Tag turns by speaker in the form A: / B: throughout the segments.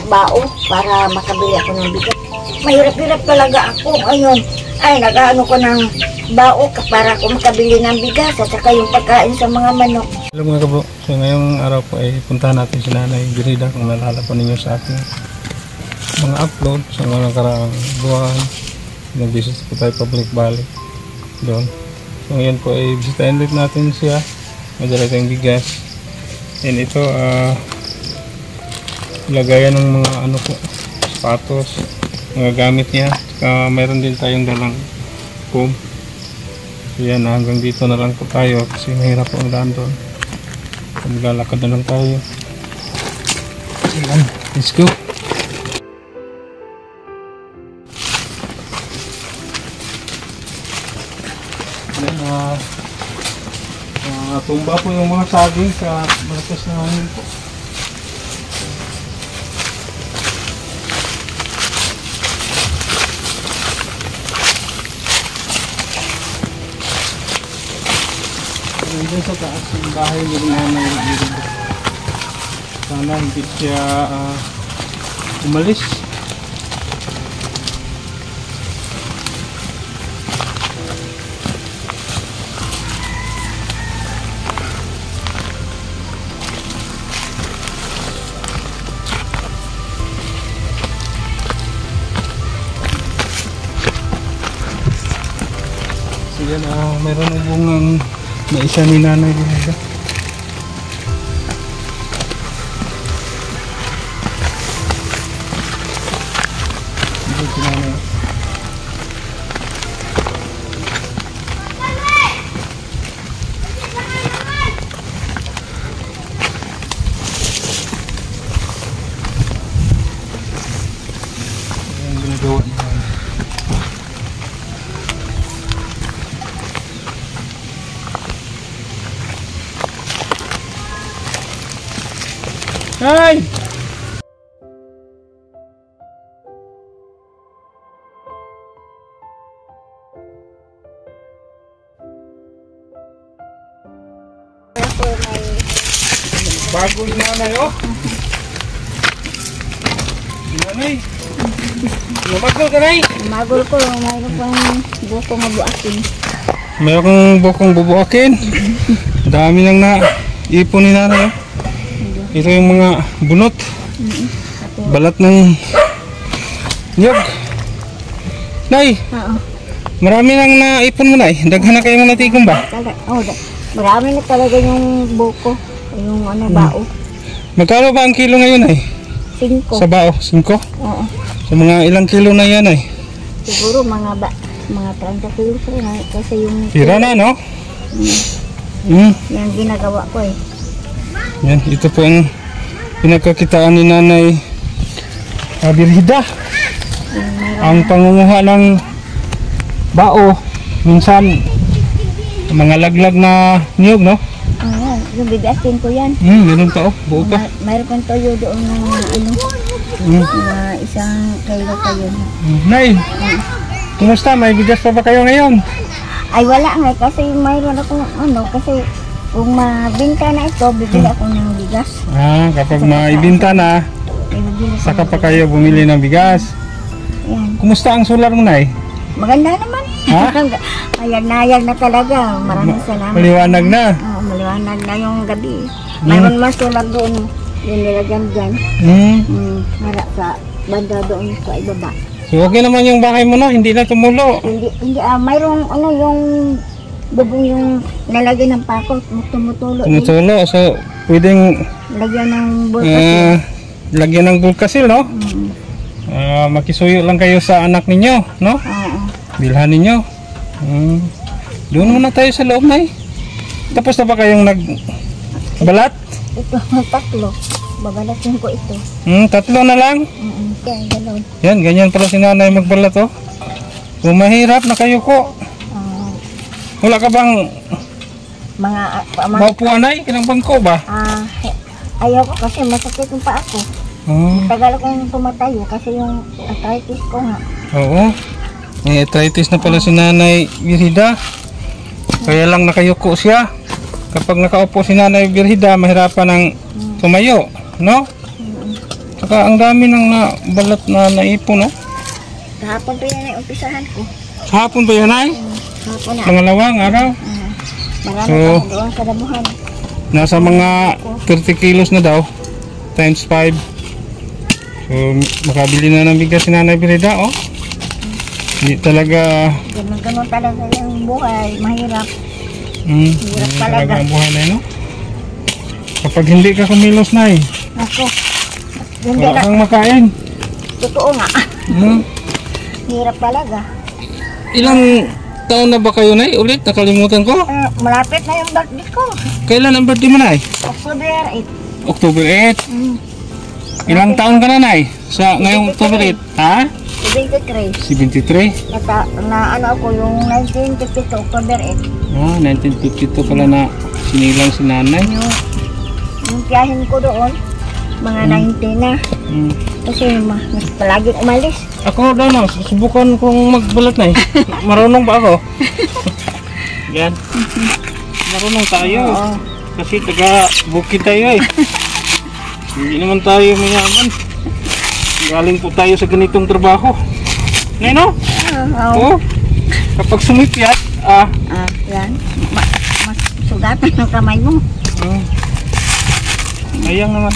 A: bao para makabili ako ng bigas. Mahirap-hirap talaga ako. Ayun, ay nag-ano ko ng bao para ako makabili ng bigas at saka yung pagkain sa mga manok.
B: Hello mga kabo, so ngayong araw po ay puntahan natin si Nanay Birhida kung nalala po ninyo sa ating mga upload sa mga nakaraang buwan. Nag-visit po tayo pabalik-balik doon. So ngayon po ay bisitahin ulit natin siya. Madala tayong bigas. And ito lagayan ng mga ano po, sapatos, mga gamit niya. Saka mayroon din tayong dalang comb. So yan, hanggang dito na lang po tayo kasi mahirap po ang daan doon. Maglalakad na lang tayo. Ayan, let's go. Tumba po yung mga saging sa malakas na hangin po. Nandun sa taas yung bahay ng Nanay Birhida. Sana hindi siya umalis. So yan, mayroon ng bungang na isa ni Nanay Birhida. Ito si Nanay. Ayan, ginagawa niya. Hey! Bago yung Nanay, oh! Nanay! Lumagol ka, Nay!
A: Lumagol ko, mayroon pang bukong mabuakin.
B: Mayroon kang bukong bubuakin. Dami nang naipon ni Nanay, oh. Ito yung mga bunot. Balat ng niyog. Nay!
A: Oo.
B: Marami nang naipon mo, Nay. Daghan na kayo mga natikong ba?
A: Marami na talaga yung buko. Yung bao.
B: Magkano ba ang kilo ngayon, Nay?
A: 5.
B: Sa bao? 5?
A: Oo.
B: Sa mga ilang kilo na yan, Nay?
A: Siguro mga 30 kilos rin. Kasi yung...
B: Tira na, no?
A: Yung ginagawa ko eh.
B: Yan, ito po ang pinagkakitaan ni Nanay Birhida. Ang pangunguha ng bao, minsan mga laglag na niyog, no?
A: Ayan, yung bigasin ko yan.
B: Meron pa, oh, buo pa.
A: Mayroon pang toyo doon ng mga isang kilo pa yun.
B: Nay, kumusta? May bigas pa ba kayo ngayon?
A: Ay wala nga, kasi mayroon akong kasi kung mabinta na ito, bibili ako ng bigas.
B: Kapag maibinta na, saka pa kayo bumili ng bigas.
A: Ayan.
B: Kumusta ang solar mo, Nay?
A: Maganda naman.
B: Ha?
A: Ayag na talaga. Maraming salamat.
B: Maliwanag na.
A: Oo, maliwanag na yung gabi. Mayroon mas solar doon. Yung nilagyan dyan. Harap sa banda doon sa ibaba.
B: So okay naman yung bahay mo, no? Hindi na tumulo.
A: Hindi, mayroong yung bubong yung nalagyan ng pako, tumutulo.
B: Tumutulo, so pwedeng
A: lagyan ng bulkasil.
B: Lagyan ng bulkasil, no? Makisuyo lang kayo sa anak ninyo, no? Bilhan ninyo. Doon muna tayo sa loob, Nay. Tapos na ba kayong nagbalat?
A: Ito, 3. Babalatin ko ito.
B: 3 na lang?
A: Kaya gano'n.
B: Yan, ganyan pala si Nanay magbalat, oh. Kung mahirap na kayo ko. Wala ka bang maupuan, Nay? Kinang bangko ba?
A: Ayaw ko kasi masakit yung paa ko. Tagal akong tumatayo kasi yung arthritis ko nga.
B: Oo. May arthritis na pala si Nanay Birhida. Kaya lang nakayuko siya. Kapag nakaupo si Nanay Birhida, mahirapan ng tumayo, no? Saka ang dami ng balat na naipon, no?
A: Kahapon pa yan ay umpisahan ko.
B: Hapon ba yan, ay?
A: Kahapon na.
B: Pangalawang araw.
A: Marami
B: So,
A: pa doon sa damuhan.
B: Nasa mga 30 kilos na daw. Times 5. So, makabili na ng bigas si Nanay Birida, oh. Hindi talaga...
A: Ganun talaga yung buhay. Mahirap.
B: Hirap
A: talaga.
B: ang buhay na yun, no? Kapag hindi ka kumilos, Nay,
A: Ako. Hindi
B: wala
A: na.
B: kang makain.
A: Totoo nga.
B: Hmm.
A: Hirap talaga.
B: Ilang taon na ba kayo, Nay? Ulit, nakalimutan ko.
A: Malapit na yung birthday ko.
B: Kailan ang birthday mo, Nay?
A: October 8.
B: October 8.
A: Mm.
B: Ilang taon ka na, Nay? Sa ngayong October 8? Ha?
A: 23.
B: 73?
A: Na ano ako yung 1952 October 8.
B: Ah, 1952 pala na sinilang si Nanay.
A: Yung tiyahin ko doon, mga 90 na. Kasi mas palaging umalis.
B: Ako daw na, subukan kong magbalat, Nay. Marunong ba ako? Yan. Marunong tayo.
A: Oo.
B: Kasi taga bukid tayo, eh. Hindi naman tayo mayaman. Galing po tayo sa ganitong trabaho. Nay, no?
A: Oo.
B: Oo. Kapag sumipyat,
A: Yan. Mas sugatan ng kamay mo.
B: sayang naman.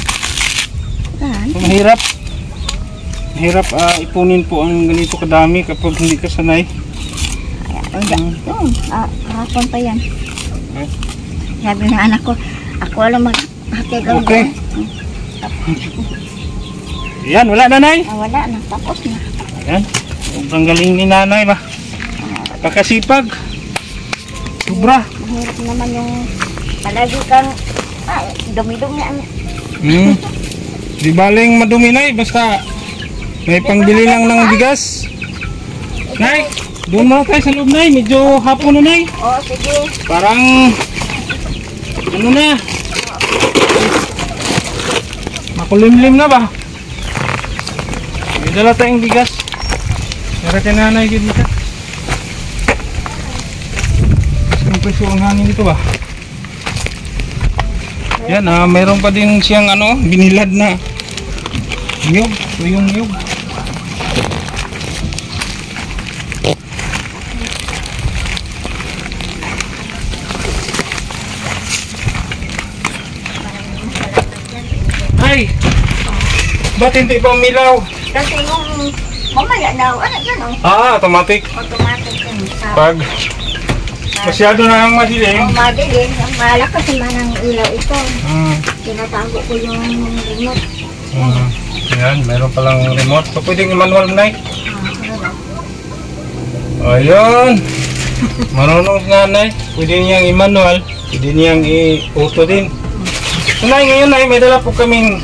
A: Yan.
B: So, mahirap. Mahirap ipunin po ang ganito kadami kapag hindi ka sanay.
A: Yun. Kahapon pa yan.
B: Okay.
A: Sabi ng anak ko, ako alam maghatid daw
B: Okay.
A: doon.
B: Yan, wala na, Nay.
A: Wala na, tapos na.
B: Yan. Sobrang galing ni Nanay ba? Pakasipag. Sobra.
A: Mahirap naman yung palagi kang dumi-dumi ang
B: Di baling madumi, Nay. Basta may pangbili lang ng bigas. Nay, doon muna tayo sa loob, Nay. Medyo hapon na, Nay.
A: Oo, sige.
B: Parang ano na, makulimlim na ba? May dala tayong bigas. Para kay Nanay dito. Ang presyo ang hangin dito ba? Yan, mayroon pa din siyang binilad na niyog. So yung niyog. Ay! Ba't hindi pa umilaw?
A: Kasi yung mamaya daw, yan o.
B: Automatic.
A: Automatic yun.
B: Pag masyado na ang madilim.
A: Madilim, malakas naman ang ilaw ito.
B: Hmm.
A: Tinatago ko yung remote.
B: Yan, meron palang remote. So, pwedeng i-manual mo, Nay.
A: Ano
B: Ayun. Marunong si Nanay. Pwede niyang i-manual. Pwede niyang i-auto din. So, Nay, ngayon, Nay, may dala po kaming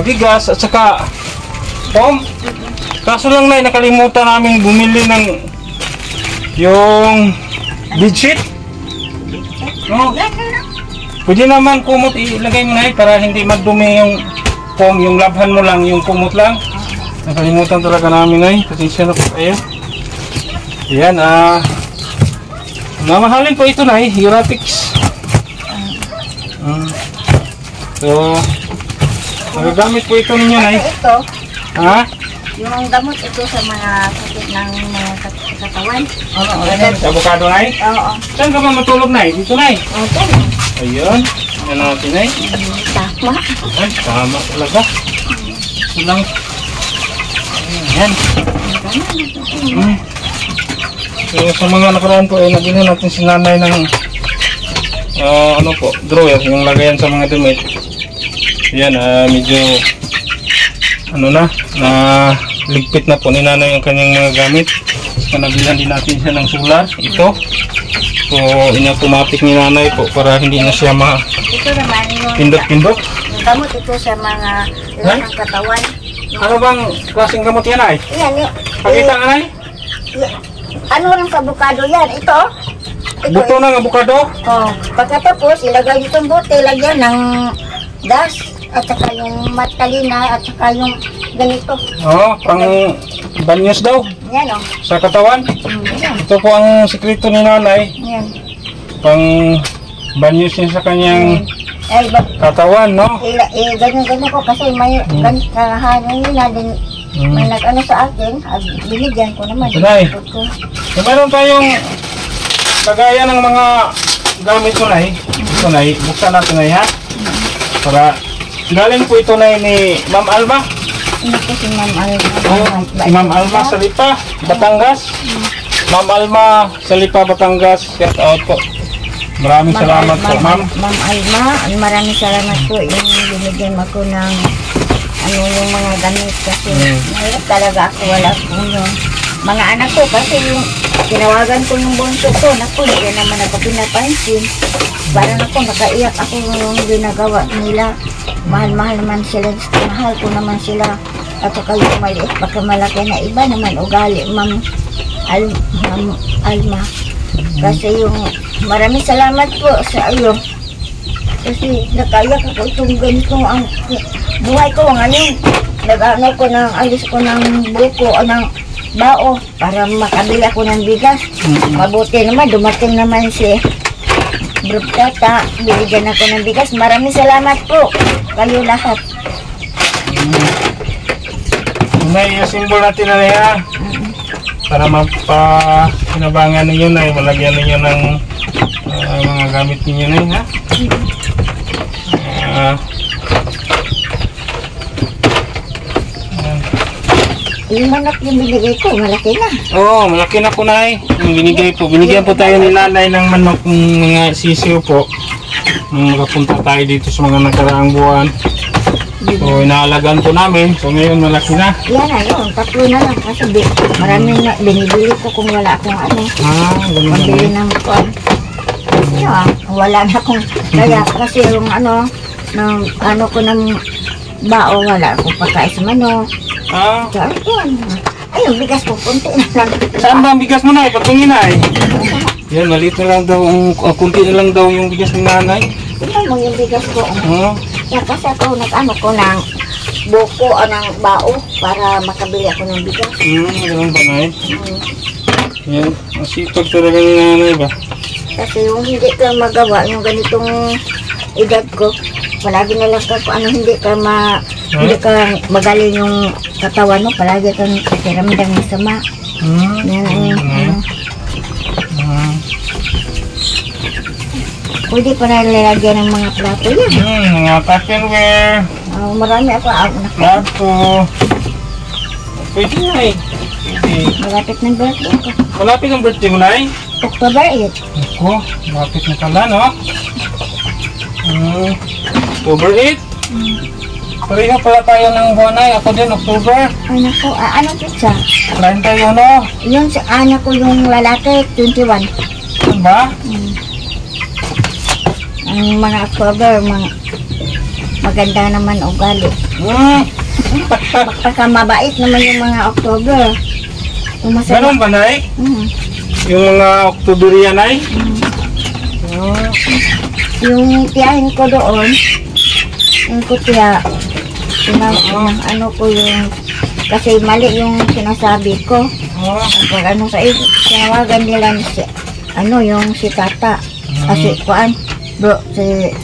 B: bigas at saka pom. Kaso lang, Nay, nakalimutan namin bumili ng yung bedsheet. No? Pwede naman kumot ilagay mo, Nay, para hindi magdumi yung pom, yung labhan mo lang, yung kumot lang. Nakalimutan talaga namin, Nay. Pasensya na po kayo. Ayan, mamahalin po ito, Nay, Eurapix. So, magagamit po ito ninyo, Nay.
A: ito,
B: Ha?
A: yung gamot ito sa mga sakit ng mga katawan.
B: Sa avocado, Nay?
A: Oo.
B: Saan ka ba matulog, Nay? Dito, Nay.
A: Ito.
B: Ayun. Yan natin, Nay.
A: Tama.
B: Ay, tama talaga. Ito lang. Ayan. So, sa mga nakaraan po, nabili natin si Nanay ng drawer, yung lagayan sa mga damit. Ayan, medyo ligpit na po ni Nanay yung kanyang mga gamit. So, nabilan din natin siya ng solar. Ito. So, in-automatic ni Nanay po para hindi na siya
A: Ito naman yung
B: pindot-pindot.
A: yung gamot ito sa mga ilang katawan.
B: Ano bang klaseng gamot yan, Nay?
A: Yan,
B: Pakita nga, Nay.
A: ano lang sa avocado yan? Ito.
B: Buto ng avocado.
A: Oh, pagkatapos ilagay itong bote, lagyan ng gas at saka yung matalina at saka yung ganito.
B: Pang banyos daw
A: Yan oh.
B: sa katawan.
A: Yan.
B: Ito po ang sikreto ni Nanay.
A: Yan.
B: Pang banyos niya sa kanyang
A: Ay,
B: katawan, no?
A: ganyan ko kasi may kahanan nila din. May nag-ano sa akin, binigyan ko naman.
B: Tunay. So, meron tayong kagaya ng mga gamit mo, Nay. Ito, Nay. Buksan natin, Nay, ha? Para, galing po ito, Nay, ni Ma'am Alma.
A: Ano po si Ma'am Alma?
B: Si Ma'am Alma Salipa, Batangas. Ma'am Alma Salipa, Batangas. Shout out po. Maraming salamat po, Ma'am.
A: Ma'am Alma, maraming salamat po. Yung binigyan mo ko ng yung mga gamit kasi mahirap talaga ako, wala po yung mga anak ko kasi yung tinawagan ko yung bunso ko, naku, hindi naman ako pinapansin. Parang ako, nakaiyak ako yung ginagawa nila. Mahal-mahal naman sila, mahal ko naman sila. At saka yung maliit, baka malaki na iba naman ugali, Ma'am Alma. Kasi yung maraming salamat po sa iyo. Kasi nakaiyak ako itong ganito ang buhay ko ngayon. Nag-ano ko ng alis ko ng buko o ng bao para makabili ako ng bigas. Mabuti naman, dumating naman si Bro Tata, binigyan ako ng bigas. Maraming salamat po kayo lahat.
B: Nay, yung symbol natin na niya. Para mapakinabangan ninyo, Nay. Malagyan ninyo ng mga gamit ninyo, Nay, ha?
A: Yung manok yung binigay ko, malaki na.
B: Oo, malaki na po, Nay. Yung binigay po. Binigyan po tayo ni Nanay ng manok, mga sisiyo po. Nung makapunta tayo dito sa mga nakaraang buwan. So, inaalagaan po namin. So, ngayon malaki na.
A: Yan na yun, tatlo na lang kasi maraming na, binibili ko kung wala akong ano.
B: Ganun
A: pambili ng kuwan. Yeah, wala na akong, kaya kasi yung ano ko ng bao, wala akong pagkain sa manok. Kaya yun. Ayun, bigas ko, kunti na lang.
B: Saan ba ang bigas mo, Nay? Pagpungin, Nay. Yan, maliit na lang daw. Kunti na lang daw yung bigas ni Nanay.
A: Tingnan mo yung bigas ko. Yan, kasi ako nag-ano ko ng buko o ng bao para makabili ako ng bigas.
B: Ganun ba, Nay? Yan, masipag talaga ni Nanay ba?
A: Kasi yung hindi ka magawa, yung ganitong edad ko, palagi na lang hindi ka magaling yung katawan mo, palagi kang pakiramdam ng sama. Pwede pa na lalagyan ng mga plato yan.
B: Mga Tupperware.
A: Marami ako na
B: plato. Pwede, Nay.
A: malapit ng birthday ko.
B: Malapit ang birthday mo, Nay?
A: October 8.
B: Ako, malapit na pala, no? October 8? Pareho pala tayo ng buwan, Nay. Ako din, October.
A: Anak ko, anong pizza?
B: 31, no?
A: Yun, anak ko yung lalaki, 21.
B: Ano ba?
A: Ang mga October, maganda naman ugali. Pagka mabait naman yung mga October.
B: Ganun ba, Nay? Yung mga Octoberian, Nay?
A: Yung tiyahin ko doon, yung kutya, ano ko yung, kasi mali yung sinasabi ko. Pag ano sa tinawagan nila si Tata. Kasi kuan, bro, si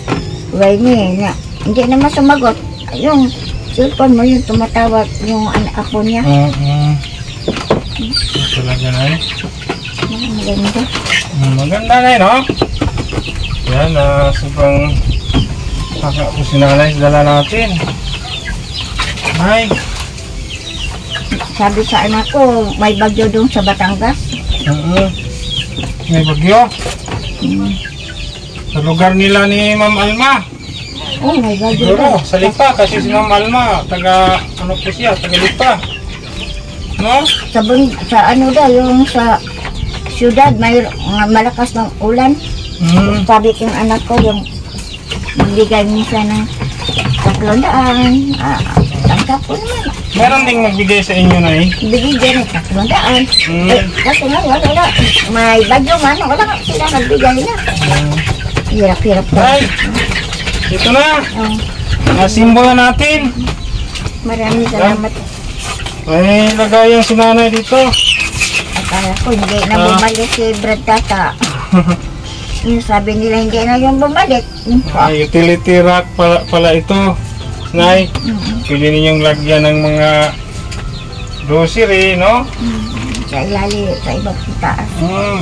A: Rainy, hindi naman sumagot. Yung cellphone mo yung tumatawag yung apo niya.
B: Talaga, Nay.
A: Maganda.
B: Maganda, Nay, no? Yan, sobrang sinanay sa dala natin. Nay.
A: Sabi sa anak ko, may bagyo doon sa Batangas.
B: May bagyo. Sa lugar nila ni Ma'am Alma.
A: May bagyo
B: doon. Sa Lipa, kasi si Ma'am Alma, taga Lipa. No?
A: Sa ano daw, yung sa syudad, may malakas ng ulan. Sabi ko yung anak ko, yung magbigay minsan ng 300. Tangkap ko naman.
B: Meron ding magbigay sa inyo, Nay?
A: Bigyan ng 300. Kasi ngayon, wala. May bagyo man, wala sila nagbigay na. Hirap-hirap ko.
B: Ay, ito na. Simbolo natin.
A: Maraming salamat.
B: May lagay yung sinanay dito.
A: Akala ko hindi na bumalik si Brad Tata. Yung sabi nila hindi na yung bumalik.
B: Utility rack pala ito. Nay, pwede ninyong lagyan ng mga grocery, no?
A: Sa ilalim, sa ibang taas.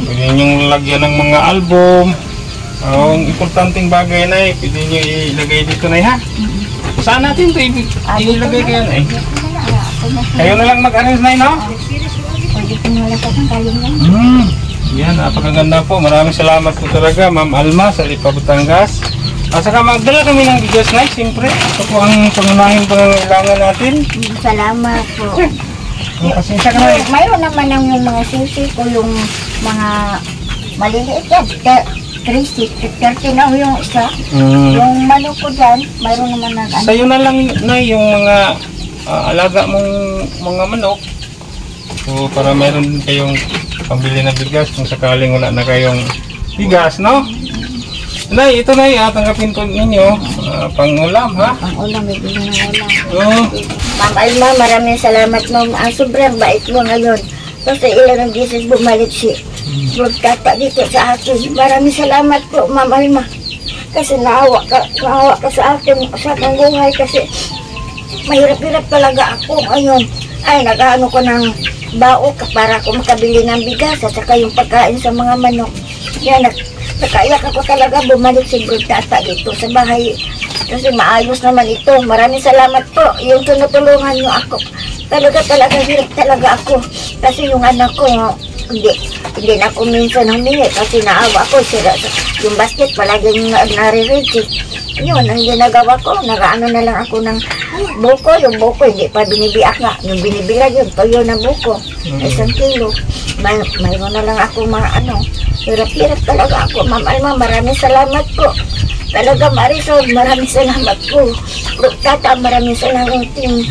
B: Pwede ninyong lagyan ng mga album. Ang importanteng bagay na pwede nyo ilagay dito na ha. Saan natin ito ilagay kaya na Kayo na lang mag-arrange na no?
A: Pwede ko nyo lang ang kayong yan.
B: Yan, napakaganda po. Maraming salamat po talaga, Ma'am Alma sa Lipa, Batangas. At saka magdala kami ng bigas na, siyempre. Ito po ang pangunahing pangangailangan natin.
A: Salamat po.
B: Pasensya ka na
A: Mayroon naman ng yung mga sisi ko, yung mga maliliit yan. 30 na yung isa. Yung manok ko dyan, mayroon naman ng ano.
B: Sa'yo na lang na yung mga alaga mong mga manok. So, para mayroon kayong pambili na bigas kung sakaling wala na kayong bigas, no? Nay, ito na tanggapin ko ninyo. Pang-ulam, ha?
A: Pang-ulam, bibili ng ulam. Ma'am Alma, maraming salamat, ma'am. Sobrang bait mo ngayon. Kasi ilan ng bisis bumalik si Broadcasta dito sa akin. Maraming salamat po, Ma'am Alma. Kasi naawa ka sa akin, sa aking buhay. Kasi mahirap-hirap talaga ako ngayon. Ay, nag-ano ko ng bao para ako makabili ng bigas at saka yung pagkain sa mga manok. Yan, nakaiyak ako talaga bumalik si Broadcasta dito sa bahay. Kasi maayos naman ito. Maraming salamat po. Yung tinutulungan niyo ako. Talaga hirap talaga ako. Kasi yung anak ko, hindi na ako minsan humingi kasi naawa ko. Yung basket palaging nare-rigid. Yun, ang ginagawa ko, nakaano na lang ako ng buko. Yung buko, hindi pa binibiak nga. Yung binibilag yun, toyo na buko. 1 kilo. Mayroon na lang ako mga ano. Hirap-hirap talaga ako. Ma'am Alma, maraming salamat po. Talaga Marisol, maraming salamat po. Tata, maraming salamat yung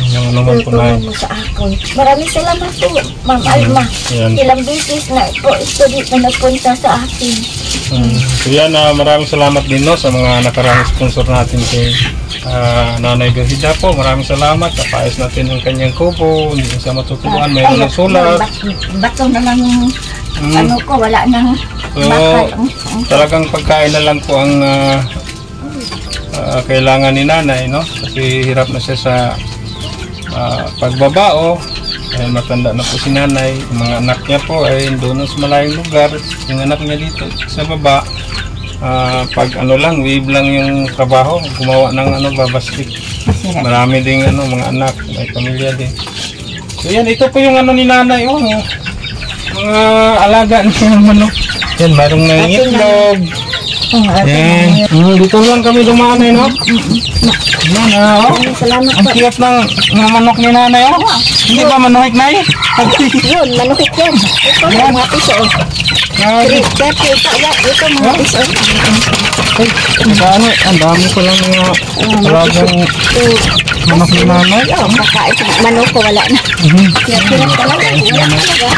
A: tutulong mo sa akin. Maraming salamat po, Ma'am Alma. Ilang beses na po ito dito nagpunta sa akin.
B: So yan, maraming salamat din no, sa mga nakarang sponsor natin kay Nanay Garcida po. Maraming salamat. Kapayos natin ang kanyang kubo. Hindi siya matutuluan. Mayroon ng solar.
A: Bato na lang yung ano ko, wala nang bakal.
B: Talagang pagkain na lang po ang kailangan ni Nanay, no? Kasi hirap na siya sa pagbabao. Ay, matanda na po si Nanay. Yung mga anak niya po ay doon sa malayong lugar. Yung anak niya dito sa baba, pag ano lang, wave lang yung trabaho, gumawa ng ano, babastik. Marami ding ano, mga anak, may pamilya din. So yan, ito po yung ano ni Nanay, mga alaga niya ano. Yan, mayroong nangitlog. Yan. Dito lang kami dumaan no? Yan,
A: Salamat
B: ang
A: po.
B: cute ng mga manok ni Nanay, Hindi ba manuhik na
A: Yun, manukit yan. Ito, mga piso. Ito, mga piso.
B: Ay, ang dami ko lang mga alagang manok ni Nanay.
A: Pagkain sa manok ko, wala na. Hirap talaga. Wala talaga.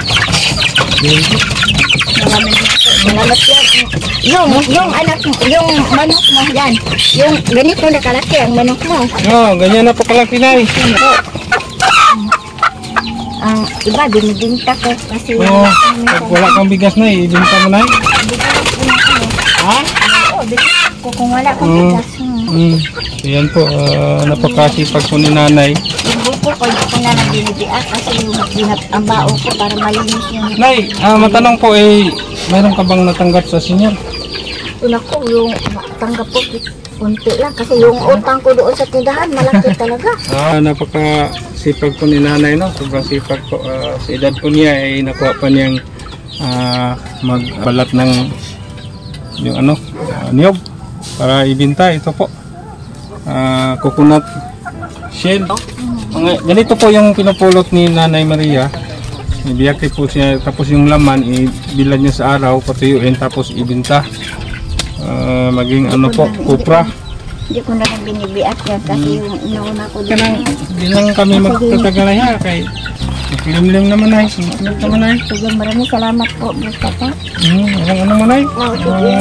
A: Salamat yan. Yung anak mo, yung manok mo, yan. Yung ganito na kalaki ang manok mo.
B: Ganyan na po kalaki, Nay.
A: Ang iba, binibinta ko kasi
B: Pag wala kang bigas na, ibinta mo, Nay. Ha?
A: Oo, binibinta ko kung wala kang bigas.
B: So yan po, napakasipag po ni Nanay.
A: Yung buko ko, hindi ko na nabinibiak kasi yung ang bao ko para malinis yung...
B: Nay, matanong po mayroon ka bang natanggap sa senior?
A: Una ko, yung tanggap ko, kunti lang kasi yung utang ko doon sa tindahan, malaki talaga.
B: Napakasipag po ni Nanay, no? Sobrang sipag po. Sa edad po niya ay nakuha pa niyang magbalat ng yung ano, niyog para ibinta. Ito po, coconut shell. Ganito po yung pinupulot ni Nanay Maria. Ibiyaki po siya, tapos yung laman ibilad niya sa araw, patuyuin, tapos ibinta. Maging ano po, kupra.
A: Hindi ko na binibiak yan kasi yung inauna ko doon.
B: Hindi lang kami magtatagalay ha, kay limlim naman ay. Limlim naman ay.
A: Sige, maraming salamat po, Bukata.
B: Ano mo Nay?
A: Sige.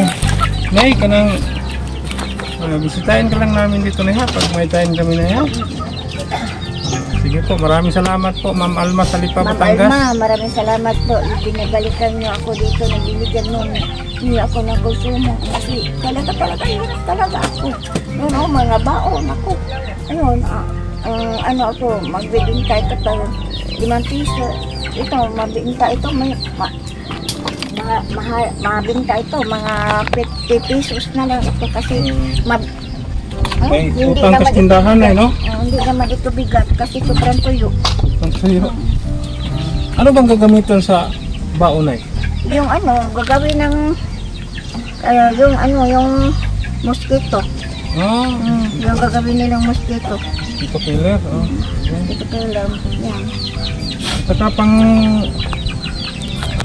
B: Nay, kanang bisitahin ka lang namin dito na ha, pag may time kami na ha. Sige Sige po, maraming salamat po, Ma'am Alma sa Lipa,
A: Ma'am
B: Batangas.
A: Alma, maraming salamat po. Binabalikan niyo ako dito, nabibigyan niyo ako ng konsumo. Kasi talaga hirap talaga ako. Noon mga baon ako. Ayun, ano ako, magbibinta ito pero 5 piso. Ito, mabinta ito, mabinta ito, mga 50 pesos na lang ito kasi
B: May
A: hindi
B: utang
A: naman
B: kas tindahan
A: ito
B: ay, no?
A: bigat. Hindi naman ito bigat kasi sobrang tuyo.
B: Ang sa'yo. Ano bang gagamitan sa baon ay?
A: Yung gagawin ng yung mosquito. Yung gagawin nilang mosquito.
B: Ito killer.
A: Ito kailan. Yan.
B: Saka pang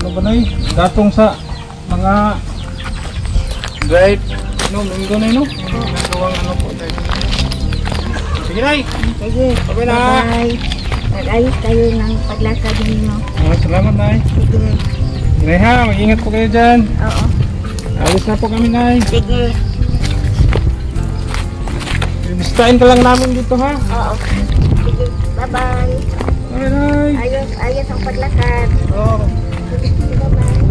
B: ano ba na gatong sa mga dried minggo na no? Nagawang ano po tayo. Sige na.
A: Sige.
B: Okay na.
A: Bye. Mag-ayos kayo ng paglakad ninyo.
B: Salamat na.
A: Sige.
B: Nay ha, mag-ingat po kayo dyan.
A: Oo.
B: Alis na po kami nay.
A: Sige.
B: Bistain ka lang namin dito ha.
A: Oo. Sige. Bye-bye.
B: Okay nay.
A: Ayos ang paglakad.
B: Oo.
A: Sige, bye-bye.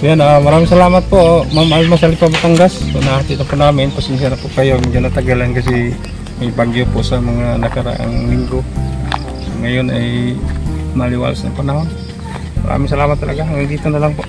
B: So yan, maraming salamat po Ma'am Alma sa Lipa, Batangas. So nakakita po namin, pasensya na po kayo, medyo natagalan kasi may bagyo po sa mga nakaraang linggo. So, ngayon ay maliwalas na panahon. Maraming salamat talaga, hanggang dito na lang po.